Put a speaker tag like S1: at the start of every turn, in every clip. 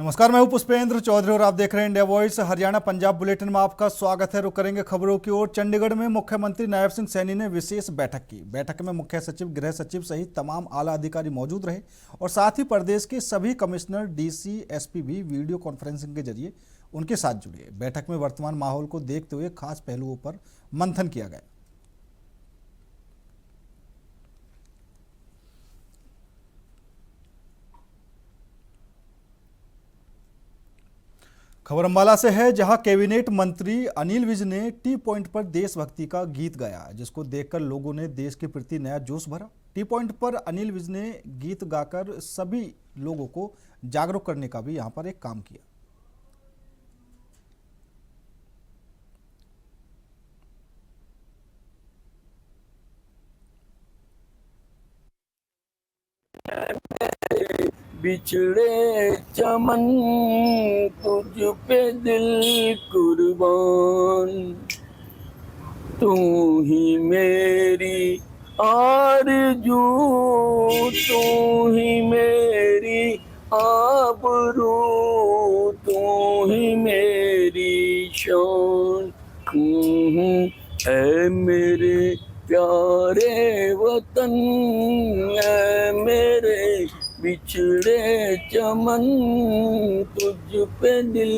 S1: नमस्कार, मैं हूं पुष्पेंद्र चौधरी और आप देख रहे हैं India voice Haryana Punjab bulletin में आपका स्वागत है। रुक करेंगे खबरों की ओर। चंडीगढ़ में मुख्यमंत्री नायब सिंह सैनी ने विशेष बैठक की। बैठक में मुख्य सचिव, गृह सचिव सहित तमाम आला अधिकारी मौजूद रहे और साथ ही प्रदेश के सभी कमिश्नर, डीसी, एसपी भी वीडियो कॉन्फ्रेंसिंग के जरिए उनके साथ जुड़े। बैठक में वर्तमान माहौल को देखते हुए खास पहलुओं पर मंथन किया गया। खबर अंबाला से है, जहां कैबिनेट मंत्री अनिल विज ने टी पॉइंट पर देशभक्ति का गीत गाया, जिसको देखकर लोगों ने देश के प्रति नया जोश भरा। टी पॉइंट पर अनिल विज ने गीत गाकर सभी लोगों को जागरूक करने का भी यहां पर एक काम किया।
S2: बिछड़े चमन तुझ पे दिल कुर्बान, तू ही मेरी आरज़ू, तू ही मेरी आबरू, तू ही मेरी शान। ऐ मेरे प्यारे वतन, ऐ मेरे बिछड़े चमन तुझ पे दिल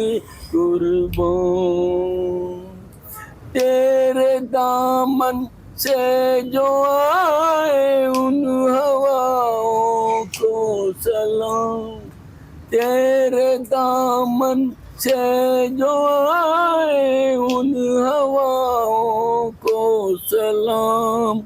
S2: कुर्बान। तेरे दामन से जो आए उन हवाओं को सलाम, तेरे दामन से जो आए उन हवाओं को सलाम।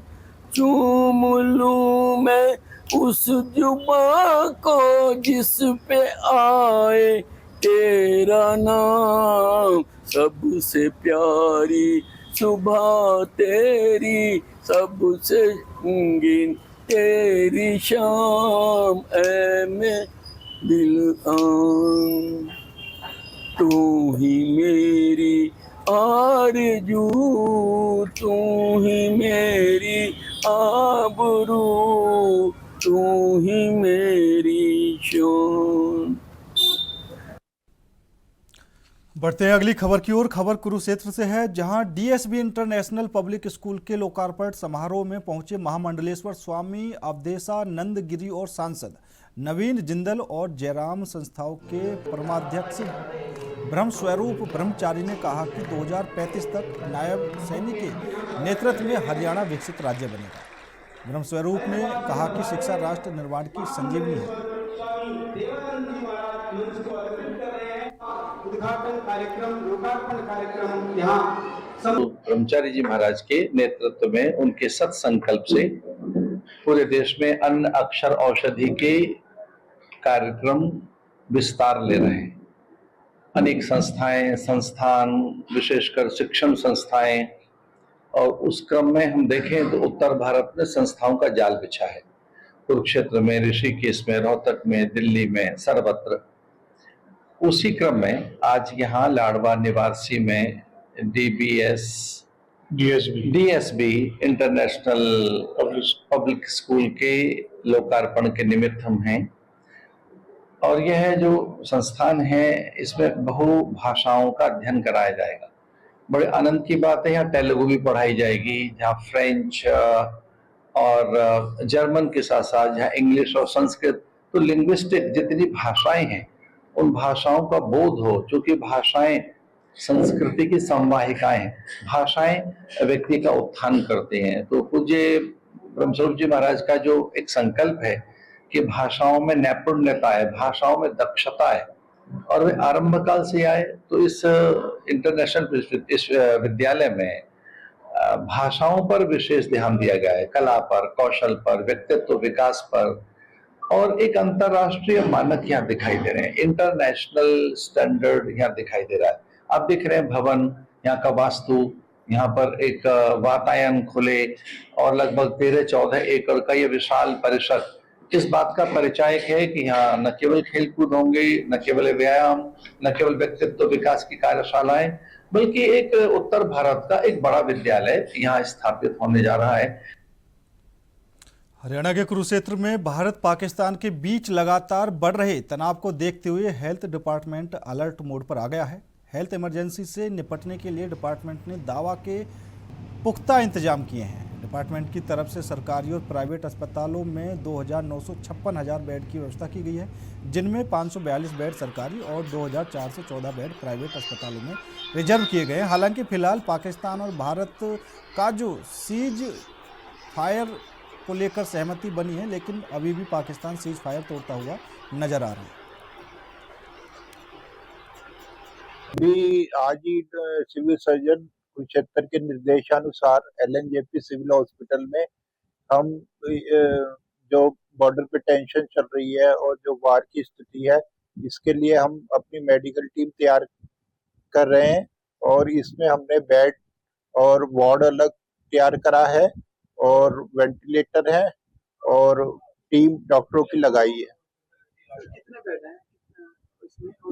S2: चूम लूं मैं उस जुबां को जिस पे आए तेरा नाम, सबसे प्यारी सुबह तेरी, सबसे रंगीन तेरी शाम। ऐ मैं दिल आन, तू ही मेरी आरज़ू, तू ही मेरी आबरू, तू ही मेरी शान।
S1: बढ़ते हैं अगली खबर की ओर। खबर कुरुक्षेत्र से है, जहां डीएसबी इंटरनेशनल पब्लिक स्कूल के लोकार्पण समारोह में पहुंचे महामंडलेश्वर स्वामी अवधेशानंद गिरी और सांसद नवीन जिंदल और जयराम संस्थाओं के परमाध्यक्ष ब्रह्मस्वरूप ब्रह्मचारी ने कहा कि 2035 तक नायब सैनी के नेतृत्व में हरियाणा विकसित राज्य बनेगा। ब्रह्मस्वरूप ने कहा कि शिक्षा राष्ट्र निर्माण की संजीवनी है।
S3: उद्घाटन कार्यक्रम, लोकार्पण कार्यक्रम यहाँ
S4: ब्रह्मचारी जी महाराज के नेतृत्व में, उनके सत संकल्प से पूरे देश में अन्न अक्षर औषधि के कार्यक्रम विस्तार ले रहे हैं। अनेक संस्थाएं, संस्थान, विशेषकर शिक्षण संस्थाएं, और उस क्रम में हम देखें तो उत्तर भारत में संस्थाओं का जाल बिछा है। कुरुक्षेत्र में, ऋषिकेश में, रोहतक में, दिल्ली में, सर्वत्र। उसी क्रम में आज यहाँ लाडवा निवासी में डीएसबी इंटरनेशनल पब्लिक स्कूल के लोकार्पण के निमित्त हम हैं। और यह जो संस्थान है, इसमें बहु भाषाओं का अध्ययन कराया जाएगा। बड़े आनंद की बात है, यहाँ तेलुगु भी पढ़ाई जाएगी, जहाँ फ्रेंच और जर्मन के साथ साथ जहाँ इंग्लिश और संस्कृत, तो लिंग्विस्टिक जितनी भाषाएं हैं उन भाषाओं का बोध हो, क्योंकि भाषाएं संस्कृति की संवाहिकाएं हैं। भाषाएं व्यक्ति का उत्थान करते हैं। तो पूज्य ब्रह्मस्वरूप जी महाराज का जो एक संकल्प है कि भाषाओं में नैपुण्यता है, भाषाओं में दक्षता है, और वे आरंभ काल से आए। तो इस इंटरनेशनल इस विद्यालय में भाषाओं पर विशेष ध्यान दिया गया है, कला पर, कौशल पर, व्यक्तित्व विकास पर, और एक अंतरराष्ट्रीय मानक यहाँ दिखाई दे रहे हैं। इंटरनेशनल स्टैंडर्ड यहाँ दिखाई दे रहा है। आप देख रहे हैं भवन, यहाँ का वास्तु, यहाँ पर एक वातायन खुले और लगभग 13-14 एकड़ का ये विशाल परिसर इस बात का परिचायक है कि यहाँ न केवल खेलकूद होंगे, न केवल व्यायाम, न केवल व्यक्तित्व विकास की कार्यशालाएं, बल्कि एक उत्तर भारत का एक बड़ा विद्यालय यहाँ स्थापित होने जा रहा है।
S1: हरियाणा के कुरुक्षेत्र में भारत पाकिस्तान के बीच लगातार बढ़ रहे तनाव को देखते हुए हेल्थ डिपार्टमेंट अलर्ट मोड पर आ गया है। हेल्थ इमरजेंसी से निपटने के लिए डिपार्टमेंट ने दावा के पुख्ता इंतजाम किए हैं। डिपार्टमेंट की तरफ से सरकारी और प्राइवेट अस्पतालों में 2,956 बेड की व्यवस्था की गई है, जिनमें 542 बेड सरकारी और 2,414 बेड प्राइवेट अस्पतालों में रिजर्व किए गए हैं। हालांकि फिलहाल पाकिस्तान और भारत का जो सीज फायर को लेकर सहमति बनी है, लेकिन अभी भी पाकिस्तान सीज फायर तोड़ता हुआ नजर आ रहा है।
S5: भी आज ही सिविल सर्जन कुरुक्षेत्र के निर्देशानुसार LNJP सिविल हॉस्पिटल में हम जो बॉर्डर पे टेंशन चल रही है और जो वार की स्थिति है, इसके लिए हम अपनी मेडिकल टीम तैयार कर रहे हैं और इसमें हमने बेड और वार्ड अलग तैयार करा है और वेंटिलेटर है और टीम डॉक्टरों की लगाई है।
S3: कितने बेड हैं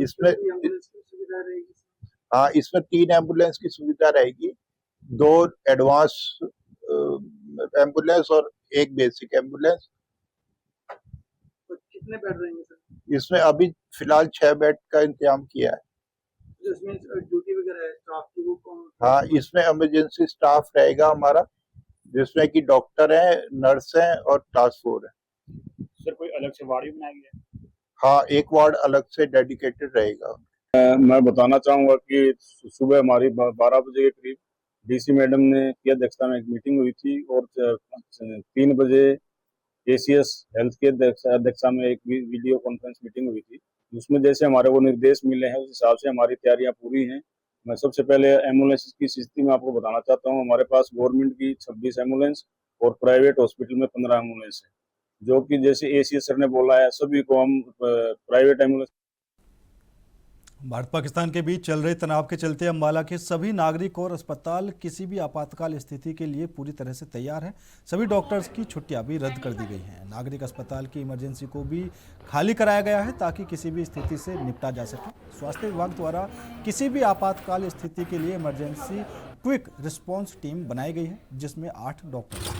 S5: इसमें
S3: एम्बुलेंस की सुविधा रहेगी?
S5: हाँ, इसमें 3 एम्बुलेंस की सुविधा रहेगी, 2 एडवांस एम्बुलेंस और 1 बेसिक एम्बुलेंस।
S3: तो कितने बेड रहेंगे सर?
S5: इसमें अभी फिलहाल 6 बेड का इंतजाम किया है।
S3: जो इसमें ड्यूटी वगैरह है स्टाफ की, वो कौन?
S5: हाँ, इसमें इमरजेंसी स्टाफ रहेगा हमारा, जिसमें कि डॉक्टर हैं, नर्स हैं और टास्क फोर्स है।
S6: सर कोई अलग से वार्ड भी बनाया गया है?
S5: हाँ, 1 वार्ड अलग से डेडिकेटेड रहेगा।
S6: मैं बताना चाहूँगा कि सुबह हमारी 12 बजे के करीब डीसी मैडम ने की अध्यक्षता में एक मीटिंग हुई थी और 3 बजे ACS हेल्थ के अध्यक्षता में एक वीडियो कॉन्फ्रेंस मीटिंग हुई थी। उसमें जैसे हमारे वो निर्देश मिले हैं, उस हिसाब से हमारी तैयारियां पूरी हैं। मैं सबसे पहले एम्बुलेंस की स्थिति में आपको बताना चाहता हूँ। हमारे पास गवर्नमेंट की 26 एम्बुलेंस और प्राइवेट हॉस्पिटल में 15 एम्बुलेंस है, जो कि जैसे ACS सर ने बोला है, सभी को हम प्राइवेट एम्बुलेंस।
S1: भारत पाकिस्तान के बीच चल रहे तनाव के चलते अंबाला के सभी नागरिक और अस्पताल किसी भी आपातकाल स्थिति के लिए पूरी तरह से तैयार हैं। सभी डॉक्टर्स की छुट्टियां भी रद्द कर दी गई हैं। नागरिक अस्पताल की इमरजेंसी को भी खाली कराया गया है ताकि किसी भी स्थिति से निपटा जा सके। स्वास्थ्य विभाग द्वारा किसी भी आपातकाल स्थिति के लिए इमरजेंसी क्विक रिस्पॉन्स टीम बनाई गई है, जिसमें 8 डॉक्टर हैं।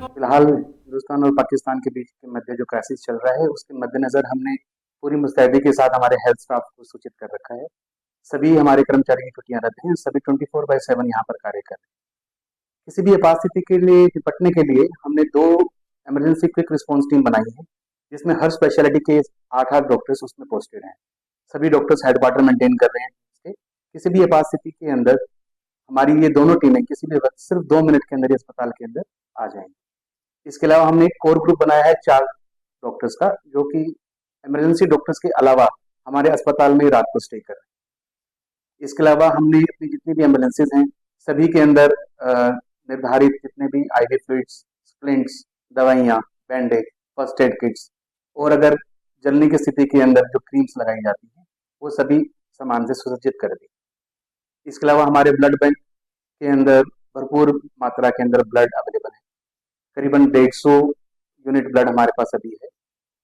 S7: फिलहाल हिंदुस्तान और पाकिस्तान के बीच के मध्य जो क्राइसिस चल रहा है, उसके मद्देनजर हमने पूरी मुस्तैदी के साथ हमारे हेल्थ स्टाफ को सूचित कर रखा है। सभी हमारे कर्मचारी की छुट्टियां रद्द हैं, सभी 24/7 यहाँ पर कार्य कर रहे हैं। किसी भी आपात स्थिति के लिए निपटने के लिए हमने 2 इमरजेंसी क्विक रिस्पॉन्स टीम बनाई है, जिसमें हर स्पेशलिटी के 8 डॉक्टर्स उसमें पोस्टेड हैं। सभी डॉक्टर्स हेडक्वार्टर मेंटेन कर रहे हैं। किसी भी आपात स्थिति के अंदर हमारी ये दोनों टीमें किसी भी वक्त सिर्फ 2 मिनट के अंदर ये अस्पताल के अंदर आ जाएंगी। इसके अलावा हमने एक कोर ग्रुप बनाया है 4 डॉक्टर्स का, जो कि इमरजेंसी डॉक्टर्स के अलावा हमारे अस्पताल में रात को स्टे कर रहे हैं। इसके अलावा हमने अपनी जितनी भी एम्बुलेंसेज हैं, सभी के अंदर निर्धारित जितने भी IV फ्लूइड्स, स्प्लिंट्स, दवाइयाँ, बैंडेज, फर्स्ट एड किट्स और अगर जलने की स्थिति के अंदर जो क्रीम्स लगाई जाती हैं, वो सभी सामान से सुसज्जित कर दी। इसके अलावा हमारे ब्लड बैंक के अंदर भरपूर मात्रा के अंदर ब्लड अवेलेबल है। करीबन 150 यूनिट ब्लड हमारे पास अभी है,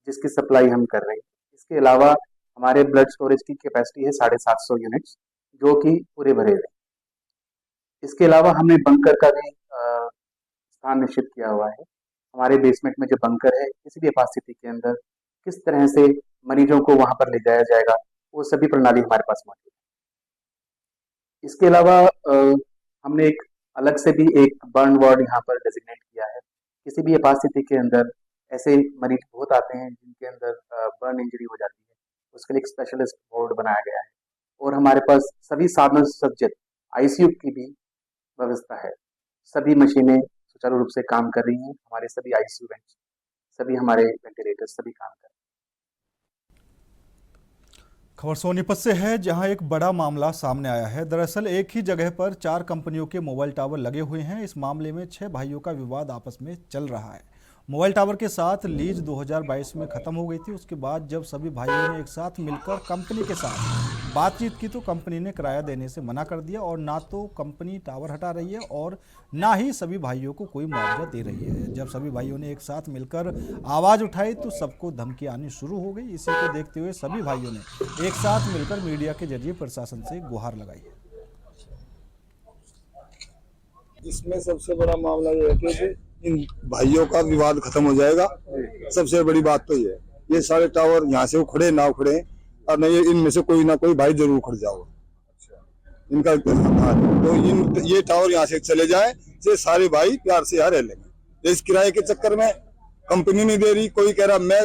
S7: जिसकी सप्लाई हम कर रहे हैं। इसके अलावा हमारे ब्लड स्टोरेज की कैपेसिटी है 750 यूनिट्स, जो कि पूरे भरे हुए। इसके अलावा हमने बंकर का भी स्थान निश्चित किया हुआ है। हमारे बेसमेंट में जो बंकर है, किसी भी आपात स्थिति के अंदर किस तरह से मरीजों को वहां पर ले जाया जाएगा, वो सभी प्रणाली हमारे पास मौजूद है। इसके अलावा हमने एक अलग से भी एक बर्न वार्ड यहाँ पर डेजिग्नेट किया है। किसी भी आपात स्थिति के अंदर ऐसे मरीज बहुत आते हैं जिनके अंदर बर्न इंजरी हो जाती है, उसके लिए एक स्पेशलिस्ट वार्ड बनाया गया है और हमारे पास सभी साधन सज्जित ICU की भी व्यवस्था है। सभी मशीनें सुचारू रूप से काम कर रही हैं। हमारे सभी ICU बेंच, सभी हमारे वेंटिलेटर सभी काम कर रहे हैं।
S1: खबर सोनीपत से है, जहां एक बड़ा मामला सामने आया है। दरअसल एक ही जगह पर 4 कंपनियों के मोबाइल टावर लगे हुए हैं। इस मामले में 6 भाइयों का विवाद आपस में चल रहा है। मोबाइल टावर के साथ लीज 2022 में खत्म हो गई थी। उसके बाद जब सभी भाइयों ने एक साथ मिलकर कंपनी के साथ बातचीत की तो कंपनी ने किराया देने से मना कर दिया और ना तो कंपनी टावर हटा रही है और ना ही सभी भाइयों को कोई मुआवजा दे रही है। जब सभी भाइयों ने एक साथ मिलकर आवाज़ उठाई तो सबको धमकी आनी शुरू हो गई। इसी को देखते हुए सभी भाइयों ने एक साथ मिलकर मीडिया के जरिए प्रशासन से गुहार लगाई है।
S8: इसमें सबसे बड़ा मामला ये है कि इन भाइयों का विवाद खत्म हो जाएगा। सबसे बड़ी बात तो ये सारे टावर यहाँ से उखड़े ना उखड़े, और नहीं इनमें से कोई ना कोई भाई जरूर उखड़ जाओ इनका। तो ये टावर यहाँ से चले जाए, से सारे भाई प्यार से यहाँ रह लेंगे। इस किराए के चक्कर में कंपनी नहीं दे रही, कोई कह रहा मैं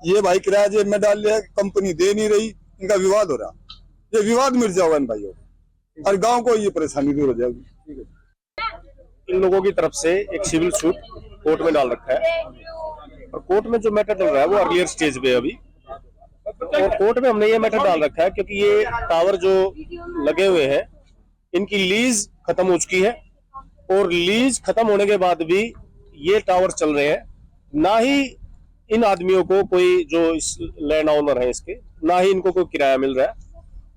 S8: ये भाई किराया जेब में डाल लिया, कंपनी दे नहीं रही, इनका विवाद हो रहा। ये विवाद मिट जाओगा इन भाइयों को और गांव को ये परेशानी दूर हो जाएगी।
S6: इन लोगों की तरफ से एक सिविल सूट कोर्ट में डाल रखा है और कोर्ट में जो मैटर चल रहा है वो अर्लियर स्टेज पे अभी, और कोर्ट में हमने ये मैटर डाल रखा है क्योंकि ये टावर जो लगे हुए हैं इनकी लीज खत्म हो चुकी है, और लीज खत्म होने के बाद भी ये टावर चल रहे हैं। ना ही इन आदमियों को कोई जो इस लैंड ओनर है इसके, ना ही इनको कोई किराया मिल रहा है,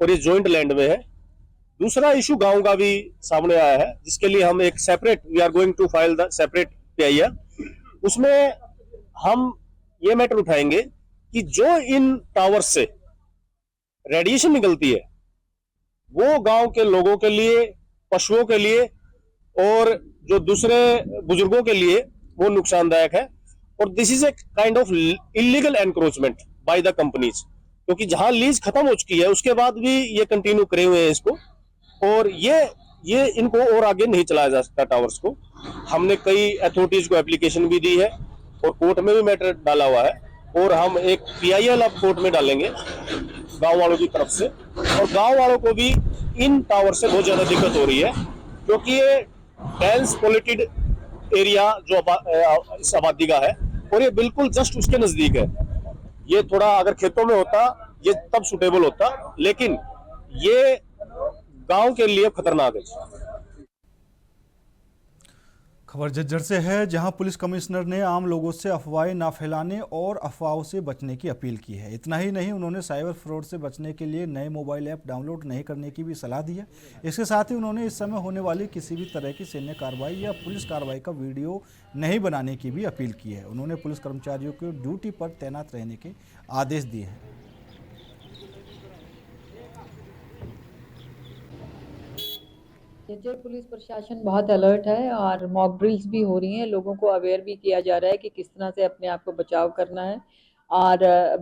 S6: और ये जॉइंट लैंड में है। दूसरा इशू गांव का भी सामने आया है, जिसके लिए हम एक separate we are going to file the separate PIR। उसमें हम ये मैटर उठाएंगे कि जो इन टावर से रेडिएशन निकलती है वो गांव के लोगों के लिए, पशुओं के लिए और जो दूसरे बुजुर्गों के लिए वो नुकसानदायक है। और this is a kind of illegal encroachment by the companies, क्योंकि जहां लीज खत्म हो चुकी है उसके बाद भी ये कंटिन्यू करे हुए हैं इसको, और ये इनको और आगे नहीं चलाया जा सकता टावर्स को। हमने कई अथॉरिटीज को एप्लीकेशन भी दी है और कोर्ट में भी मैटर डाला हुआ है, और हम एक PIL अब कोर्ट में डालेंगे गांव वालों की तरफ से। और गांव वालों को भी इन टावर से बहुत ज्यादा दिक्कत हो रही है, क्योंकि ये डेंस पॉल्यूटेड एरिया जो इस आबादी का है, और ये बिल्कुल जस्ट उसके नजदीक है। ये थोड़ा अगर खेतों में होता ये तब सुटेबल होता, लेकिन ये गांव के लिए खतरनाक है।
S1: खबर झज्जर से है, जहां पुलिस कमिश्नर ने आम लोगों से अफवाहें ना फैलाने और अफवाहों से बचने की अपील की है। इतना ही नहीं, उन्होंने साइबर फ्रॉड से बचने के लिए नए मोबाइल ऐप डाउनलोड नहीं करने की भी सलाह दी है। इसके साथ ही उन्होंने इस समय होने वाली किसी भी तरह की सैन्य कार्रवाई या पुलिस कार्रवाई का वीडियो नहीं बनाने की भी अपील की है। उन्होंने पुलिस कर्मचारियों को ड्यूटी पर तैनात रहने के आदेश दिए हैं।
S9: झज्जर पुलिस प्रशासन बहुत अलर्ट है और मॉक ड्रिल्स भी हो रही हैं। लोगों को अवेयर भी किया जा रहा है कि किस तरह से अपने आप को बचाव करना है और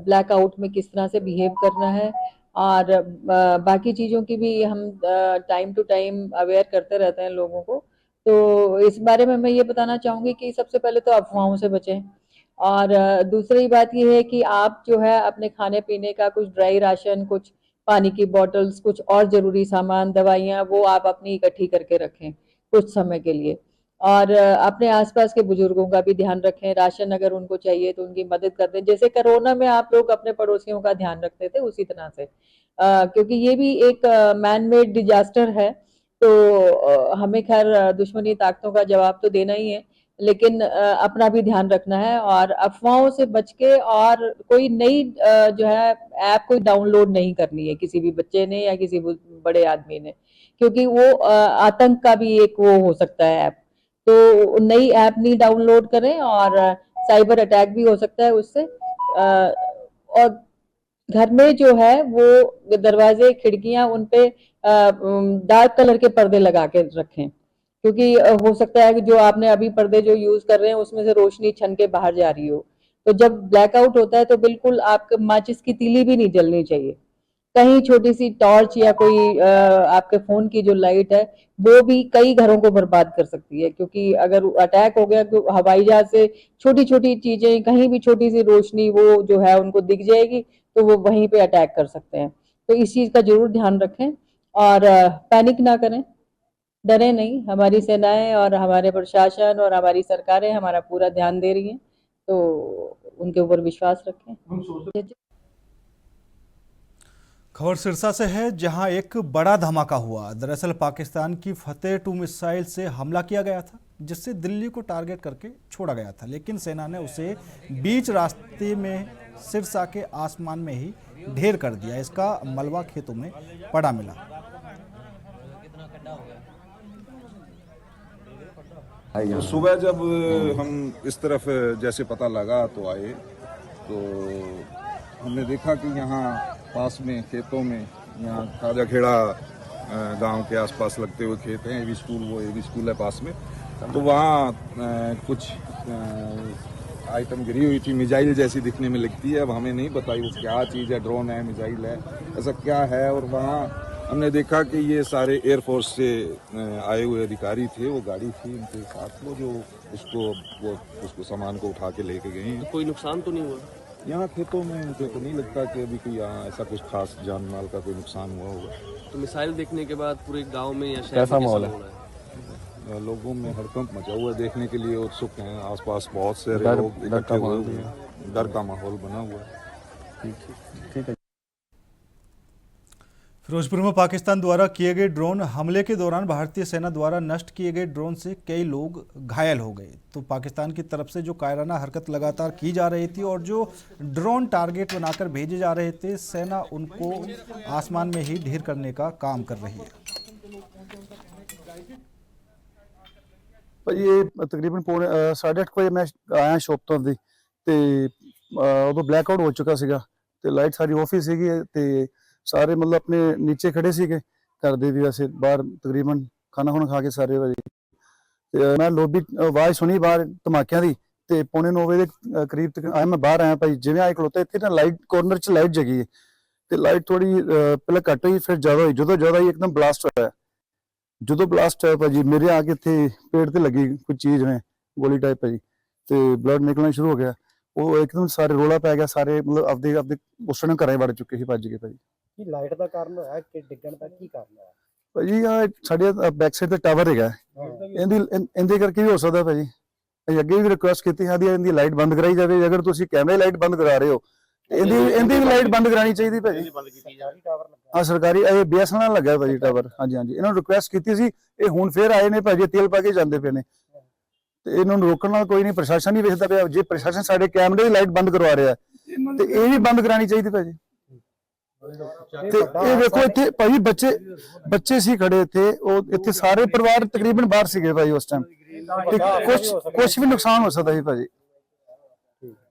S9: ब्लैकआउट में किस तरह से बिहेव करना है, और बाकी चीज़ों की भी हम टाइम टू टाइम अवेयर करते रहते हैं लोगों को। तो इस बारे में मैं ये बताना चाहूँगी कि सबसे पहले तो अफवाहों से बचें, और दूसरी बात ये है कि आप जो है अपने खाने पीने का कुछ ड्राई राशन, कुछ पानी की बॉटल्स, कुछ और ज़रूरी सामान, दवाइयाँ, वो आप अपनी इकट्ठी करके रखें कुछ समय के लिए। और अपने आसपास के बुजुर्गों का भी ध्यान रखें। राशन अगर उनको चाहिए तो उनकी मदद कर दें, जैसे कोरोना में आप लोग अपने पड़ोसियों का ध्यान रखते थे उसी तरह से, क्योंकि ये भी एक मैन मेड डिजास्टर है। तो हमें खैर दुश्मनी ताकतों का जवाब तो देना ही है, लेकिन अपना भी ध्यान रखना है और अफवाहों से बच के, और कोई नई जो है ऐप कोई डाउनलोड नहीं करनी है किसी भी बच्चे ने या किसी बड़े आदमी ने, क्योंकि वो आतंक का भी एक वो हो सकता है ऐप। तो नई ऐप नहीं डाउनलोड करें, और साइबर अटैक भी हो सकता है उससे। और घर में जो है वो दरवाजे, खिड़कियां, उन पे डार्क कलर के पर्दे लगा के रखें, क्योंकि हो सकता है कि जो आपने अभी पर्दे जो यूज कर रहे हैं उसमें से रोशनी छन के बाहर जा रही हो। तो जब ब्लैकआउट होता है तो बिल्कुल आपके माचिस की तीली भी नहीं जलनी चाहिए। कहीं छोटी सी टॉर्च या कोई आपके फोन की जो लाइट है वो भी कई घरों को बर्बाद कर सकती है, क्योंकि अगर अटैक हो गया तो हवाई जहाज से छोटी छोटी चीजें, कहीं भी छोटी सी रोशनी वो जो है उनको दिख जाएगी तो वो वहीं पे अटैक कर सकते हैं। तो इस चीज का जरूर ध्यान रखें और पैनिक ना करें, डरे नहीं। हमारी सेनाएं और हमारे प्रशासन और हमारी सरकारें हमारा पूरा ध्यान दे रही हैं, तो उनके ऊपर विश्वास रखें।
S1: खबर सिरसा से है, जहां एक बड़ा धमाका हुआ। दरअसल पाकिस्तान की फतेह 2 मिसाइल से हमला किया गया था, जिससे दिल्ली को टारगेट करके छोड़ा गया था, लेकिन सेना ने उसे बीच रास्ते में सिरसा के आसमान में ही ढेर कर दिया। इसका मलबा खेतों में पड़ा मिला।
S10: तो सुबह जब हम इस तरफ जैसे पता लगा तो आए, तो हमने देखा कि यहाँ पास में खेतों में यहाँ खाजा खेड़ा गांव के आसपास लगते हुए खेत हैं, एवी स्कूल, वो एवी स्कूल है पास में, तो वहाँ कुछ आइटम गिरी हुई थी, मिसाइल जैसी दिखने में लगती है। अब हमें नहीं पता वो क्या चीज़ है, ड्रोन है, मिसाइल है, ऐसा क्या है। और वहाँ हमने देखा कि ये सारे एयरफोर्स से आए हुए अधिकारी थे, वो गाड़ी थी उनके साथ, वो जो उसको सामान को उठा के लेके गए हैं।
S3: कोई नुकसान तो नहीं हुआ?
S10: यहाँ खेतों में मुझे तो नहीं लगता कि अभी कोई यहाँ ऐसा कुछ खास जान माल का कोई नुकसान हुआ होगा।
S3: तो मिसाइल देखने के बाद पूरे गांव में या शहर
S6: कैसा
S3: में
S6: माहौल
S3: कैसा
S6: है?
S3: हो रहा है?
S10: लोगों में हड़कंप मचा हुआ है, देखने के लिए उत्सुक हैं। आसपास बहुत से
S6: डर-
S10: लोग
S6: डर
S10: इकट्ठे
S6: का
S10: हुए
S6: माहौल
S10: हुए हैं, डर का माहौल बना हुआ है।
S6: ठीक है।
S1: फिरोजपुर में पाकिस्तान द्वारा किए गए ड्रोन हमले के दौरान भारतीय सेना द्वारा नष्ट किए गए ड्रोन से कई लोग घायल हो गए। तो पाकिस्तान की तरफ से जो कायराना हरकत लगातार की जा रही थी और जो ड्रोन टारगेट बनाकर भेजे जा रहे थे, सेना उनको आसमान में ही ढेर करने का काम कर रही है।
S11: ਭਾਜੀ ਇਹ ਤਕਰੀਬਨ 8:30 ਵਜੇ ਮੈਂ ਆਇਆ ਸ਼ੌਪ ਤੋਂ ਦੀ ਤੇ ਉਦੋਂ ਬਲੈਕ ਆਊਟ ਹੋ ਚੁੱਕਾ ਸੀਗਾ ਤੇ ਲਾਈਟ ਸਾਰੀ ਆਫ ਹੀ ਸੀਗੀ ਤੇ ਸਾਰੇ ਮਤਲਬ ਆਪਣੇ ਨੀਚੇ ਖੜੇ ਸੀਗੇ ਘਰ ਦੇ ਵੀ ਵੈਸੇ ਬਾਹਰ ਤਕਰੀਬਨ ਖਾਣਾ ਖੁਣਾ ਖਾ ਕੇ ਸਾਰੇ ਭਾਜੀ ਤੇ ਮੈਂ ਲੋਬੀ ਆਵਾਜ਼ ਸੁਣੀ ਬਾਹਰ ਧਮਾਕਿਆਂ ਦੀ ਤੇ 9:45 ਵਜੇ ਦੇ ਕਰੀਬ ਤੱਕ ਆਇਆ। ਮੈਂ ਬਾਹਰ ਆਇਆ ਭਾਈ, ਜਿਵੇਂ ਆਏ ਖਲੋਤੇ ਇੱਥੇ ਨਾ ਲਾਈਟ ਕੋਰਨਰ 'ਚ ਲਾਈਟ ਜਗੀ ਹੈ ਤੇ ਲਾਈਟ ਥੋੜੀ ਪਹਿਲਾਂ ਘੱਟ ਹੋਈ ਫਿਰ ਜ਼ਿਆਦਾ ਹੋਈ। ਜਦੋਂ ਜ਼ਿਆਦਾ ਹੋਈ ਇੱਕਦਮ ਬਲਾਸਟ ਹੋਇਆ। ਜਦੋਂ ਬਲਾਸਟ ਹੋਇਆ ਭਾਜੀ ਮੇਰੇ ਆ ਕੇ ਇੱਥੇ ਪੇਟ ਤੇ ਲੱਗੀ ਕੋਈ ਚੀਜ਼ ਨੇ ਗੋਲੀ ਟਾਈਪ ਭਾਜੀ ਤੇ ਬਲੱਡ ਨਿਕਲਣਾ ਸ਼ੁਰੂ ਹੋ ਗਿਆ। ਉਹ ਇੱਕਦਮ ਸਾਰੇ ਰੋਲਾ ਪੈ ਗਿਆ, ਸਾਰੇ ਮਤਲਬ ਆਪਦੇ ਉਸ ਟਾਈਮ ਘਰਾਂ ਵੜ ਚੁੱਕੇ ਸੀ ਭੱਜ ਕੇ ਭਾਜੀ।
S3: ਕੀ ਲਾਈਟ ਦਾ ਕਾਰਨ ਹੋਇਆ ਕਿ ਡਿੱਗਣ ਦਾ ਕੀ ਕਾਰਨ ਹੋਇਆ?
S11: ਭਾਜੀ ਆ ਸਾਡੇ ਬੈਕ ਸਾਈਡ ਤੇ ਟਾਵਰ ਹੈਗਾ, ਇਹਦੇ ਕਰਕੇ ਵੀ ਹੋ ਸਕਦਾ ਭਾਜੀ। ਅਸੀਂ ਅੱਗੇ ਵੀ ਰਿਕੁਐਸਟ ਕੀਤੀ ਹੈ ਇਹਦੀ ਲਾਈਟ ਬੰਦ ਕਰਾਈ ਜਾਵੇ। ਅਗਰ ਤੁਸੀਂ ਕੈਮਰੇ ਲਾਈਟ ਬੰਦ ਕਰਾ ਰਹੇ ਹੋ ਇਹਦੀ ਵੀ ਲਾਈਟ ਬੰਦ ਕਰਾਣੀ ਚਾਹੀਦੀ ਭਾਜੀ। ਹਾਂ ਸਰਕਾਰੀ ਇਹ BSNL ਨਾਲ ਲੱਗਾ ਭਾਜੀ ਟਾਵਰ। ਹਾਂਜੀ ਇਹਨਾਂ ਨੂੰ ਰਿਕੁਐਸਟ ਕੀਤੀ ਸੀ, ਇਹ ਹੁਣ ਫੇਰ ਆਏ ਨੇ ਭਾਜੀ, ਤੇਲ ਪਾ ਕੇ ਜਾਂਦੇ ਪਏ ਨੇ ਤੇ ਇਹਨਾਂ ਨੂੰ ਰੋਕਣ ਨਾਲ ਕੋਈ ਨਹੀਂ, ਪ੍ਰਸ਼ਾਸਨ ਨਹੀਂ ਵੇਖਦਾ ਪਿਆ। ਜੇ ਪ੍ਰਸ਼ਾਸਨ ਸਾਡੇ ਕੈਮਰੇ ਦੀ ਲਾਈਟ ਬੰਦ ਕਰਵਾ ਰਿਹਾ ਤੇ ਇਹ ਵੀ ਬੰਦ ਕਰਾਣੀ ਚਾਹੀਦੀ ਭਾਜੀ। ਤੇ ਇਹ ਵੇਖੋ ਇੱਥੇ ਭਾਜੀ ਬੱਚੇ ਸੀ ਖੜੇ ਇੱਥੇ, ਉਹ ਇੱਥੇ ਸਾਰੇ ਪਰਿਵਾਰ ਤਕਰੀਬਨ ਬਾਹਰ ਸੀਗੇ ਭਾਜੀ ਉਸ ਟਾਈਮ ਤੇ ਕੁਝ ਵੀ ਨੁਕਸਾਨ ਹੋ ਸਕਦਾ ਸੀ ਭਾਜੀ।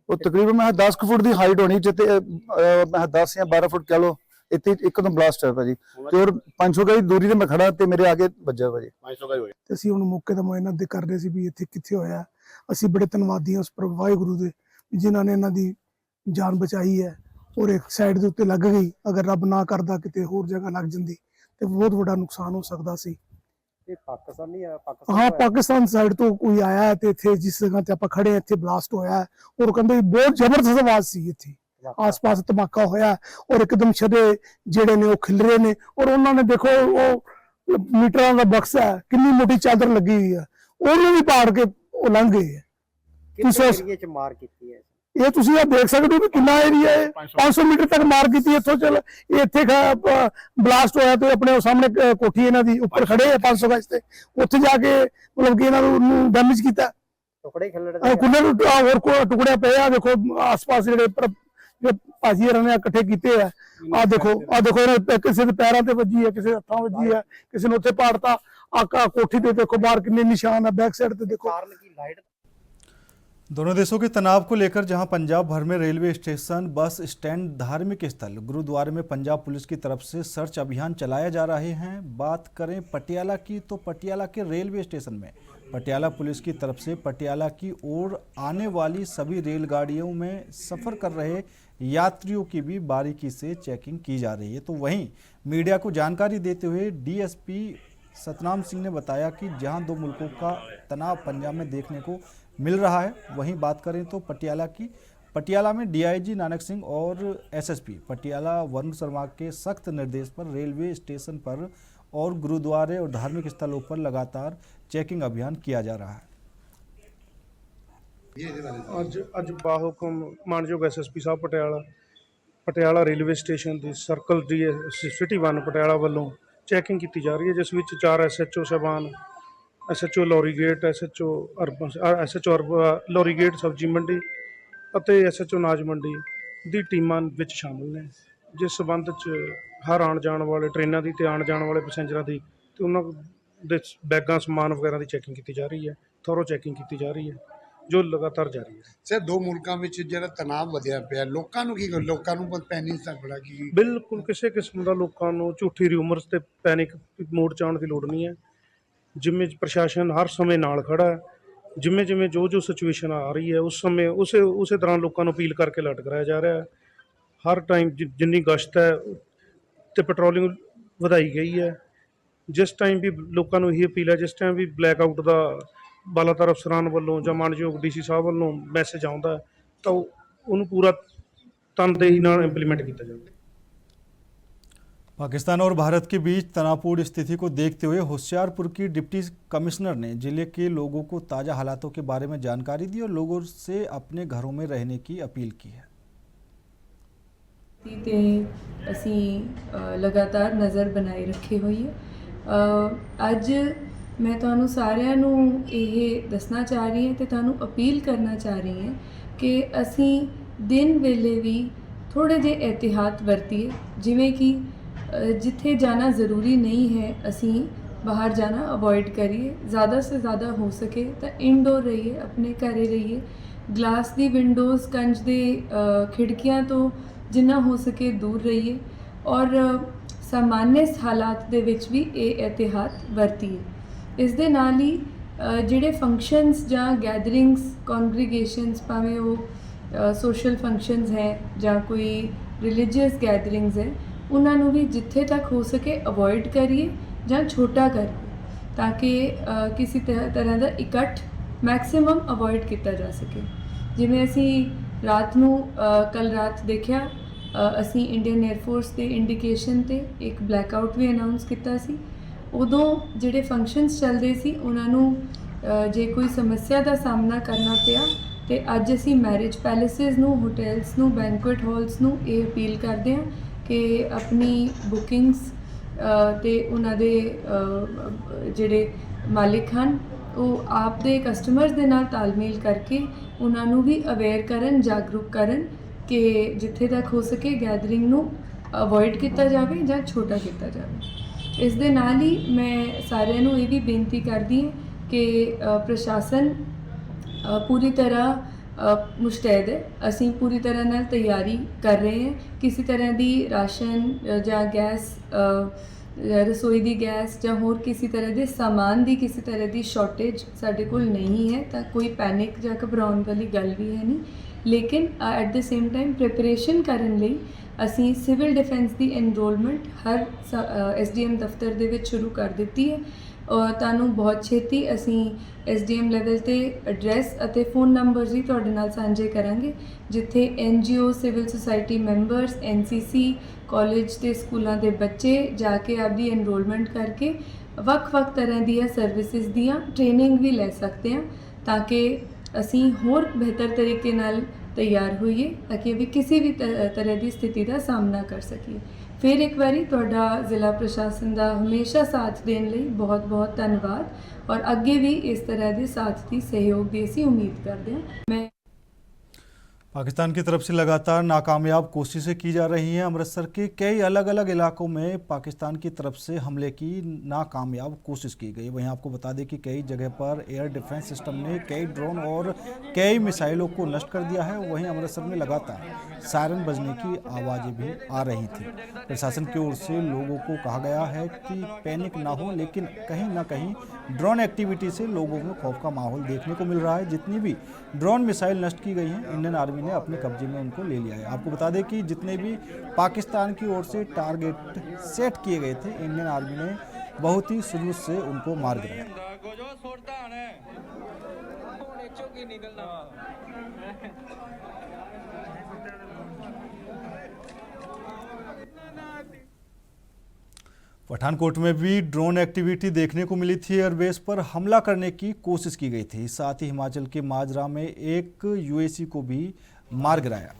S11: ਉਹ ਤਕਰੀਬਨ ਮੈਂ 10 ਫੁੱਟ ਦੀ ਹਾਈਟ ਹੋਣੀ ਜਿੱਤੇ ਮੈਂ 10 ਜਾਂ 12 ਫੁੱਟ ਕਹਿ ਲਓ, ਇੱਥੇ ਇੱਕਦਮ ਬਲਾਸਟ ਹੋਇਆ ਭਾਜੀ ਤੇ ਹੋਰ 500 ਗਜ ਦੂਰੀ ਤੇ ਮੈਂ ਖੜਾ ਤੇ ਮੇਰੇ ਆਗੇ ਵੱਜਿਆ ਭਾਜੀ।
S12: ਤੇ ਅਸੀਂ ਹੁਣ ਮੌਕੇ ਦਾ ਮੁਆਇਨਾ ਦੇ ਕਰ ਰਹੇ ਸੀ ਵੀ ਇੱਥੇ ਕਿੱਥੇ ਹੋਇਆ। ਅਸੀਂ ਬੜੇ ਧੰਨਵਾਦੀ ਹਾਂ ਉਸ ਵਾਹਿਗੁਰੂ ਦੇ ਜਿਨ੍ਹਾਂ ਨੇ ਇਹਨਾਂ ਦੀ ਜਾਨ ਬਚਾਈ ਹੈ ਔਰ ਇੱਕ ਸਾਈਡ ਦੇ ਉੱਤੇ ਲੱਗ ਗਈ। ਅਗਰ ਰੱਬ ਨਾ ਕਰਦਾ ਕਿਤੇ ਹੋਰ ਜਗ੍ਹਾ ਲੱਗ ਜਾਂਦੀ ਤੇ ਬਹੁਤ ਵੱਡਾ ਨੁਕਸਾਨ ਹੋ ਸਕਦਾ ਸੀ। ਹਾਂ ਪਾਕਿਸਤਾਨ ਸਾਈਡ ਤੋਂ ਕੋਈ ਆਇਆ ਹੈ ਤੇ ਇੱਥੇ ਜਿਸ ਜਗ੍ਹਾ ਤੇ ਆਪਾਂ ਖੜੇ ਇੱਥੇ ਬਲਾਸਟ ਹੋਇਆ ਔਰ ਕਹਿੰਦੇ ਬਹੁਤ ਜ਼ਬਰਦਸਤ ਆਵਾਜ਼ ਸੀ ਇੱਥੇ, ਆਸ-ਪਾਸ ਧਮਾਕਾ ਹੋਇਆ ਔਰ ਇੱਕਦਮ ਛੱਡੇ ਜਿਹੜੇ ਨੇ ਉਹ ਖਿਲ ਰਹੇ ਨੇ ਔਰ ਉਹਨਾਂ ਨੇ ਦੇਖੋ ਉਹ ਮੀਟਰਾਂ ਦਾ ਬਕਸਾ ਹੈ, ਕਿੰਨੀ ਮੋਟੀ ਚਾਦਰ ਲੱਗੀ ਹੋਈ ਹੈ, ਉਹਨੂੰ ਵੀ ਪਾੜ ਕੇ ਉਹ ਲੰਘ ਗਏ ਹੈ। ਇਹ ਤੁਸੀਂ ਇਹ ਦੇਖ ਸਕਦੇ ਹੋ ਕਿ ਕਿੰਨਾ ਏਰੀਆ ਹੈ, 500 ਮੀਟਰ ਤੱਕ ਮਾਰ ਕੀਤੀ ਇੱਥੋਂ। ਚਲ ਇੱਥੇ ਬਲਾਸਟ ਹੋਇਆ ਤੇ ਆਪਣੇ ਸਾਹਮਣੇ ਕੋਠੀ ਇਹਨਾਂ ਦੀ ਉੱਪਰ ਖੜੇ ਆ 500 ਗਜ ਤੇ, ਉੱਥੇ ਜਾ ਕੇ ਮਤਲਬ ਕਿ ਇਹਨਾਂ ਨੂੰ ਡੈਮੇਜ ਕੀਤਾ। ਹੋਰ ਟੁਕੜੇ ਪਏ ਆ ਦੇਖੋ ਆਸ-ਪਾਸ ਜਿਹੜੇ ਭਾਜੀ ਇਹਨਾਂ ਨੇ ਇਕੱਠੇ ਕੀਤੇ ਆ। ਆ ਦੇਖੋ ਇਹਨਾਂ ਕਿਸੇ ਦੇ ਪੈਰਾਂ ਤੇ ਵੱਜੀ ਹੈ, ਕਿਸੇ ਦੇ ਹੱਥਾਂ ਵੱਜੀ ਹੈ, ਕਿਸੇ ਨੇ ਉੱਥੇ ਪਾੜਤਾ। ਆ ਕੋਠੀ ਤੇ देखो बाहर कितने निशान है, बैक साइड पे देखो।
S1: दोनों देशों के तनाव को लेकर जहां पंजाब भर में रेलवे स्टेशन, बस स्टैंड, धार्मिक स्थल, गुरुद्वारे में पंजाब पुलिस की तरफ से सर्च अभियान चलाए जा रहे हैं। बात करें पटियाला की तो पटियाला के रेलवे स्टेशन में पटियाला पुलिस की तरफ से पटियाला की ओर आने वाली सभी रेलगाड़ियों में सफ़र कर रहे यात्रियों की भी बारीकी से चेकिंग की जा रही है। तो वहीं मीडिया को जानकारी देते हुए DSP सतनाम सिंह ने बताया कि जहां दो मुल्कों का तनाव पंजाब में देखने को मिल रहा है, वहीं बात करें तो पटियाला में DIG नानक सिंह और SSP पटियाला वरुण शर्मा के सख्त निर्देश पर रेलवे स्टेशन पर और गुरुद्वारे और धार्मिक स्थलों पर लगातार चेकिंग अभियान किया जा रहा है।
S12: ਅੱਜ ਬਾਹੁਕਮ ਮਾਨਯੋਗ SSP Sahib Patiala railway station ਦੀ ਸਰਕਲ ਦੀ ਸਿਟੀ 1 ਪਟਿਆਲਾ ਵੱਲੋਂ ਚੈਕਿੰਗ ਕੀਤੀ ਜਾ ਰਹੀ ਹੈ, ਜਿਸ ਵਿੱਚ 4 SHO ਸਾਹਿਬਾਨ, SHO ਲੋਰੀਗੇਟ, SHO ਲੋਰੀਗੇਟ ਸਬਜ਼ੀ ਮੰਡੀ ਅਤੇ SHO ਨਾਜ ਮੰਡੀ ਦੀ ਟੀਮਾਂ ਵਿੱਚ ਸ਼ਾਮਲ ਨੇ। ਜਿਸ ਸਬੰਧ 'ਚ ਹਰ ਆਉਣ ਜਾਣ ਵਾਲੇ ਟ੍ਰੇਨਾਂ ਦੀ ਤੇ ਆਉਣ ਜਾਣ ਵਾਲੇ ਪੈਸੇਂਜਰਾਂ ਦੀ ਤੇ ਉਹਨਾਂ ਦੇ ਬੈਗਾਂ ਸਮਾਨ ਵਗੈਰਾ ਦੀ ਚੈਕਿੰਗ ਕੀਤੀ ਜਾ ਰਹੀ ਹੈ, ਥੋਰੋ ਚੈਕਿੰਗ ਕੀਤੀ ਜਾ ਰਹੀ ਹੈ। ਜੋ ਲਗਾਤਾਰ ਜਾਰੀ ਹੈ।
S13: ਸਰ ਦੋ ਮੁਲਕਾਂ ਵਿੱਚ ਜਿਹੜਾ ਤਣਾਅ ਵਧਿਆ ਪਿਆ ਲੋਕਾਂ ਨੂੰ ਕੀ ਲੋਕਾਂ ਨੂੰ ਪੈਨਿਕ ਤੱਕ ਬੜਾ ਕੀ
S12: ਬਿਲਕੁਲ ਕਿਸੇ ਕਿਸਮ ਦਾ ਲੋਕਾਂ ਨੂੰ ਝੂਠੀ ਰਿਊਮਰਸ ਤੇ ਪੈਨਿਕ ਮੋਡ 'ਚ ਆਉਣ ਦੀ ਲੋੜ ਨਹੀਂ ਹੈ। ਜਿਵੇਂ ਪ੍ਰਸ਼ਾਸਨ ਹਰ ਸਮੇਂ ਨਾਲ ਖੜਾ ਹੈ, ਜਿਵੇਂ ਜਿਵੇਂ ਜੋ ਸਿਚੁਏਸ਼ਨ ਆ ਰਹੀ ਹੈ ਉਸ ਸਮੇਂ ਉਸੇ ਤਰ੍ਹਾਂ ਲੋਕਾਂ ਨੂੰ ਅਪੀਲ ਕਰਕੇ ਅਲਰਟ ਕਰਾਇਆ ਜਾ ਰਿਹਾ ਹੈ। ਹਰ ਟਾਈਮ ਜਿੰਨੀ ਗਸ਼ਤ ਹੈ ਤੇ ਪੈਟਰੋਲਿੰਗ ਵਧਾਈ ਗਈ ਹੈ। ਜਿਸ ਟਾਈਮ ਵੀ ਲੋਕਾਂ ਨੂੰ ਇਹ ਅਪੀਲ ਹੈ, ਜਿਸ ਟਾਈਮ ਵੀ ਬਲੈਕ ਆਊਟ ਦਾ ਬਾਲਾਤਰ ਅਫਸਰਾਨ ਵੱਲੋਂ ਜਾਂ ਮਾਨਯੋਗ ਡੀਸੀ ਸਾਹਿਬ ਵੱਲੋਂ ਮੈਸੇਜ ਆਉਂਦਾ ਹੈ ਤਾਂ ਉਹਨੂੰ ਪੂਰਾ ਤਨਦੇਹੀ ਨਾਲ ਇੰਪਲੀਮੈਂਟ ਕੀਤਾ ਜਾਵੇ।
S1: पाकिस्तान और भारत के बीच तनावपूर्ण स्थिति को देखते हुए होशियारपुर की डिप्टी कमिश्नर ने जिले के लोगों को ताज़ा हालातों के बारे में जानकारी दी और लोगों से अपने घरों में रहने की अपील की है।
S14: ਤੇ ਅਸੀਂ ਲਗਾਤਾਰ ਨਜ਼ਰ ਬਣਾਈ ਰੱਖੀ ਹੋਈ ਹੈ। ਅੱਜ ਮੈਂ ਤੁਹਾਨੂੰ ਸਾਰਿਆਂ ਨੂੰ ਇਹ ਦੱਸਣਾ ਚਾਹ ਰਹੀ ਹਾਂ ਤੇ ਤੁਹਾਨੂੰ ਅਪੀਲ ਕਰਨਾ ਚਾਹ ਰਹੀ ਹਾਂ ਕਿ ਅਸੀਂ ਦਿਨ ਵੇਲੇ ਵੀ ਥੋੜ੍ਹੇ ਜਿਹੇ ਇਹਤਿਆਤ ਵਰਤੀਏ। ਜਿਵੇਂ ਕਿ ਜਿੱਥੇ ਜਾਣਾ ਜ਼ਰੂਰੀ ਨਹੀਂ ਹੈ ਅਸੀਂ ਬਾਹਰ ਜਾਣਾ ਅਵੋਇਡ ਕਰੀਏ। ज़्यादा से ज़्यादा हो सके तो इनडोर रहिए, अपने घरे रहिए। ग्लास दी विंडोज़ कंच दे खिड़कियां तो जिन्ना हो सके दूर रहिए और सामान्य हालात दे विच भी ये एहतियात वरतीए। इस दे नाल ही ਜਿਹੜੇ फंक्शनस ਜਾਂ गैदरिंग्स कॉन्ग्रीगेशनस भावें वो सोशल फंक्शनस है ਜਾਂ कोई रिलीजियस गैदरिंग्स है ਉਹਨਾਂ ਨੂੰ ਵੀ ਜਿੱਥੇ ਤੱਕ ਹੋ ਸਕੇ ਅਵੋਇਡ ਕਰੀਏ ਜਾਂ ਛੋਟਾ ਕਰੀਏ ਤਾਂ ਕਿ ਕਿਸੇ ਤਰ੍ਹਾਂ ਦਾ ਇਕੱਠ ਮੈਕਸਿਮਮ ਅਵੋਇਡ ਕੀਤਾ ਜਾ ਸਕੇ। ਜਿਵੇਂ ਅਸੀਂ ਰਾਤ ਨੂੰ ਕੱਲ ਰਾਤ ਦੇਖਿਆ ਅਸੀਂ ਇੰਡੀਅਨ 에ਅਰ ਫੋਰਸ ਦੇ ਇੰਡੀਕੇਸ਼ਨ ਤੇ ਇੱਕ ਬਲੈਕਆਊਟ ਵੀ ਅਨਾਉਂਸ ਕੀਤਾ ਸੀ। ਉਦੋਂ ਜਿਹੜੇ ਫੰਕਸ਼ਨਸ ਚੱਲਦੇ ਸੀ ਉਹਨਾਂ ਨੂੰ ਜੇ ਕੋਈ ਸਮੱਸਿਆ ਦਾ ਸਾਹਮਣਾ ਕਰਨਾ ਪਿਆ ਤੇ ਅੱਜ ਅਸੀਂ ਮੈਰਿਜ ਪੈਲੇਸਿਸ ਨੂੰ, ਹੋਟਲਸ ਨੂੰ, ਬੈਂਕੁਏਟ ਹਾਲਸ ਨੂੰ ਇਹ ਅਪੀਲ ਕਰਦੇ ਹਾਂ ਕਿ ਆਪਣੀ ਬੁਕਿੰਗਸ ਤੇ ਉਹਨਾਂ ਦੇ ਜਿਹੜੇ ਮਾਲਿਕ ਹਨ ਉਹ ਆਪ ਦੇ ਕਸਟਮਰਸ ਦੇ ਨਾਲ ਤਾਲਮੇਲ ਕਰਕੇ ਉਹਨਾਂ ਨੂੰ ਵੀ ਅਵੇਅਰ ਕਰਨ, ਜਾਗਰੂਕ ਕਰਨ ਕਿ ਜਿੱਥੇ ਤੱਕ ਹੋ ਸਕੇ ਗੈਦਰਿੰਗ ਨੂੰ ਅਵੋਇਡ ਕੀਤਾ ਜਾਵੇ ਜਾਂ ਛੋਟਾ ਕੀਤਾ ਜਾਵੇ। ਇਸ ਦੇ ਨਾਲ ਹੀ ਮੈਂ ਸਾਰਿਆਂ ਨੂੰ ਇਹ ਵੀ ਬੇਨਤੀ ਕਰਦੀ ਹਾਂ ਕਿ ਪ੍ਰਸ਼ਾਸਨ ਪੂਰੀ ਤਰ੍ਹਾਂ ਮੁਸ਼ਤੈਦ ਹੈ। ਅਸੀਂ ਪੂਰੀ ਤਰ੍ਹਾਂ ਨਾਲ ਤਿਆਰੀ ਕਰ ਰਹੇ ਹਾਂ। ਕਿਸੇ ਤਰ੍ਹਾਂ ਦੀ ਰਾਸ਼ਨ ਜਾਂ ਗੈਸ, ਰਸੋਈ ਦੀ ਗੈਸ ਜਾਂ ਹੋਰ ਕਿਸੇ ਤਰ੍ਹਾਂ ਦੇ ਸਾਮਾਨ ਦੀ ਕਿਸੇ ਤਰ੍ਹਾਂ ਦੀ ਸ਼ਾਰਟੇਜ ਸਾਡੇ ਕੋਲ ਨਹੀਂ ਹੈ ਤਾਂ ਕੋਈ ਪੈਨਿਕ ਜਾਂ ਘਬਰਾਉਣ ਵਾਲੀ ਗੱਲ ਵੀ ਹੈ ਨਹੀਂ। ਲੇਕਿਨ at the same time preparation ਕਰਨ ਲਈ ਅਸੀਂ ਸਿਵਲ ਡਿਫੈਂਸ ਦੀ ਐਨਰੋਲਮੈਂਟ ਹਰ SDM ਦਫ਼ਤਰ ਦੇ ਵਿੱਚ ਸ਼ੁਰੂ ਕਰ ਦਿੱਤੀ ਹੈ ਔਰ ਤੁਹਾਨੂੰ ਬਹੁਤ ਛੇਤੀ ਅਸੀਂ SDM ਲੈਵਲ ਤੇ ਐਡਰੈਸ ਅਤੇ ਫੋਨ ਨੰਬਰਸ ਵੀ ਤੁਹਾਡੇ ਨਾਲ ਸਾਂਝੇ ਕਰਾਂਗੇ ਜਿੱਥੇ NGO, civil society members, NCC, college ਤੇ ਸਕੂਲਾਂ ਦੇ ਬੱਚੇ ਜਾ ਕੇ ਆਪਦੀ ਐਨਰੋਲਮੈਂਟ ਕਰਕੇ ਵੱਖ-ਵੱਖ ਤਰ੍ਹਾਂ ਦੀਆਂ ਸਰਵਿਸਿਜ਼ ਦੀਆਂ ਟ੍ਰੇਨਿੰਗ ਵੀ ਲੈ ਸਕਦੇ ਹਾਂ ਤਾਂ ਕਿ ਅਸੀਂ ਹੋਰ ਬਿਹਤਰ ਤਰੀਕੇ ਨਾਲ ਤਿਆਰ ਹੋਈਏ ਤਾਂ ਕਿ ਵੀ ਕਿਸੇ ਵੀ ਤਰ੍ਹਾਂ ਦੀ ਸਥਿਤੀ ਦਾ ਸਾਹਮਣਾ ਕਰ ਸਕੀਏ। ਫਿਰ ਇੱਕ ਵਾਰੀ ਤੁਹਾਡਾ ਜ਼ਿਲ੍ਹਾ ਪ੍ਰਸ਼ਾਸਨ ਦਾ ਹਮੇਸ਼ਾ ਸਾਥ ਦੇਣ ਲਈ ਬਹੁਤ-ਬਹੁਤ ਧੰਨਵਾਦ ਔਰ ਅੱਗੇ ਵੀ ਇਸ ਤਰ੍ਹਾਂ ਦੇ ਸਾਥ ਦੀ ਸਹਿਯੋਗ ਦੀ ਅਸੀਂ ਉਮੀਦ ਕਰਦੇ ਹਾਂ। ਮੈਂ
S1: पाकिस्तान की तरफ से लगातार नाकामयाब कोशिशें की जा रही हैं। अमृतसर के कई अलग अलग इलाकों में पाकिस्तान की तरफ से हमले की नाकामयाब कोशिश की गई। वहीं आपको बता दें कि कई जगह पर एयर डिफेंस सिस्टम ने कई ड्रोन और कई मिसाइलों को नष्ट कर दिया है। वहीं अमृतसर में लगातार सायरन बजने की आवाज़ें भी आ रही थी। प्रशासन की ओर से लोगों को कहा गया है कि पैनिक ना हो, लेकिन कहीं ना कहीं ड्रोन एक्टिविटी से लोगों में खौफ का माहौल देखने को मिल रहा है। जितनी भी ड्रोन मिसाइल नष्ट की गई हैं इंडियन आर्मी ने अपने कब्जे में उनको ले लिया है। आपको बता दें कि जितने भी पाकिस्तान की ओर से टारगेट सेट किए गए थे इंडियन आर्मी ने बहुत ही शुरू से उनको मार गिराया। पठानकोट में भी ड्रोन एक्टिविटी देखने को मिली थी। एयरबेस पर हमला करने की कोशिश की गई थी। साथ ही हिमाचल के माजरा में एक UAC को भी मार गिराया।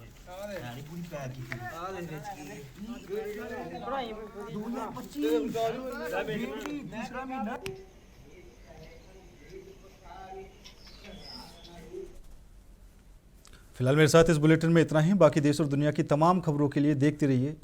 S1: फिलहाल मेरे साथ इस बुलेटिन में इतना ही। बाकी देश और दुनिया की तमाम खबरों के लिए देखते रहिए